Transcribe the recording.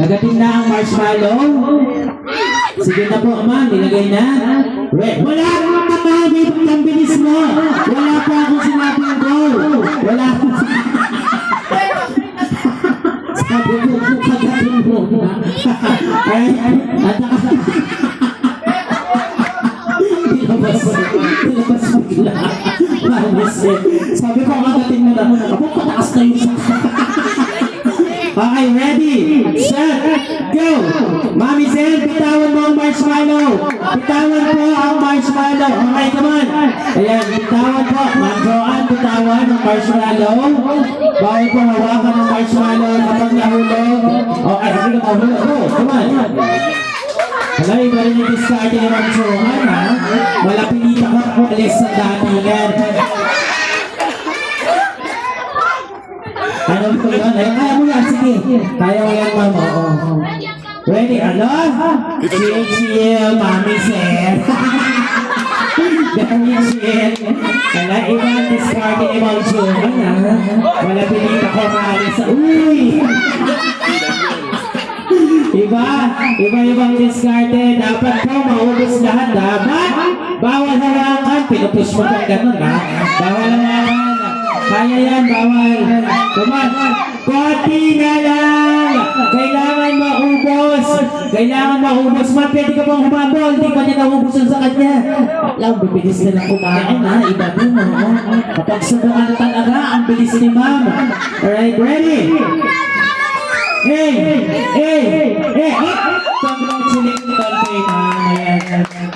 Agatin na ang marshmallow. Sige na po, ma'am. Nilagay na. Wala akong kamabi. Ang bilis mo. Wala pa akong sinabing go. Wala akong sabi ko kung kagatin mo. At Tilabas mo gila. Sabi ko kagatin mo na. Ako pataas na yung okay, ready, set, go! Mami Zen, bitawan mo ang marshmallow. Bitawan po ang marshmallow. Okay, come on. Ayan, bitawan po. Ma'am Joanne, bitawan ang marshmallow. Bawal po hawakan ang marshmallow kapag nahulog. Okay, sige ka mahulog. Go, come on. Wala, iba rin yung discard ni Ma'am Joanne, ha? Wala pinita ko kung alis sa datingan. Ano po yun? Kaya mo yan, sige. Kaya mo yan, ma'am. Ready? Ano? Chill, Mami Zen. Very chill. Wala ibang discarding emotion. Wala pinita ko maalis sa... Uy! Iba-ibang discarded. Dapat ko maubos lahat. Dapat bawal hawakan. Pinupush mo kang ganun, ha? Bawal hawakan. Kaya yan, bawal. Come on. Konti na lang. Kailangan maubos. Kailangan maubos. Man, pwede ka bang humabol? Hindi ka niya naubusan sa kanya. Alam, bibilis na lang kumain, ha? Iba din, ha? Kapag subukan na talaga, ang bilis ni ma'am. Alright, ready? Hey! Congratulations, Tante. Ayan.